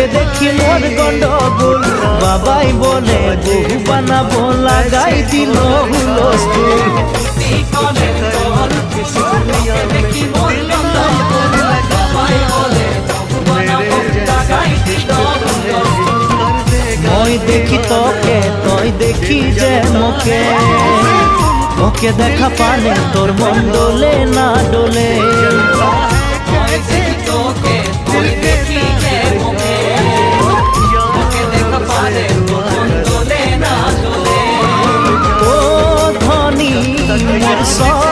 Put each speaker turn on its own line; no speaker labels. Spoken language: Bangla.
তোকে দেখি মোর গন্ডগোল বাবাই বলে বহু বানাবো লাগাই দিল হুলস্থুল মই দেখি তোকে তুই দেখি যে মোকে ওকে দেখা পানে তোর মন ডোলে না ডোলে ও ধনী মোর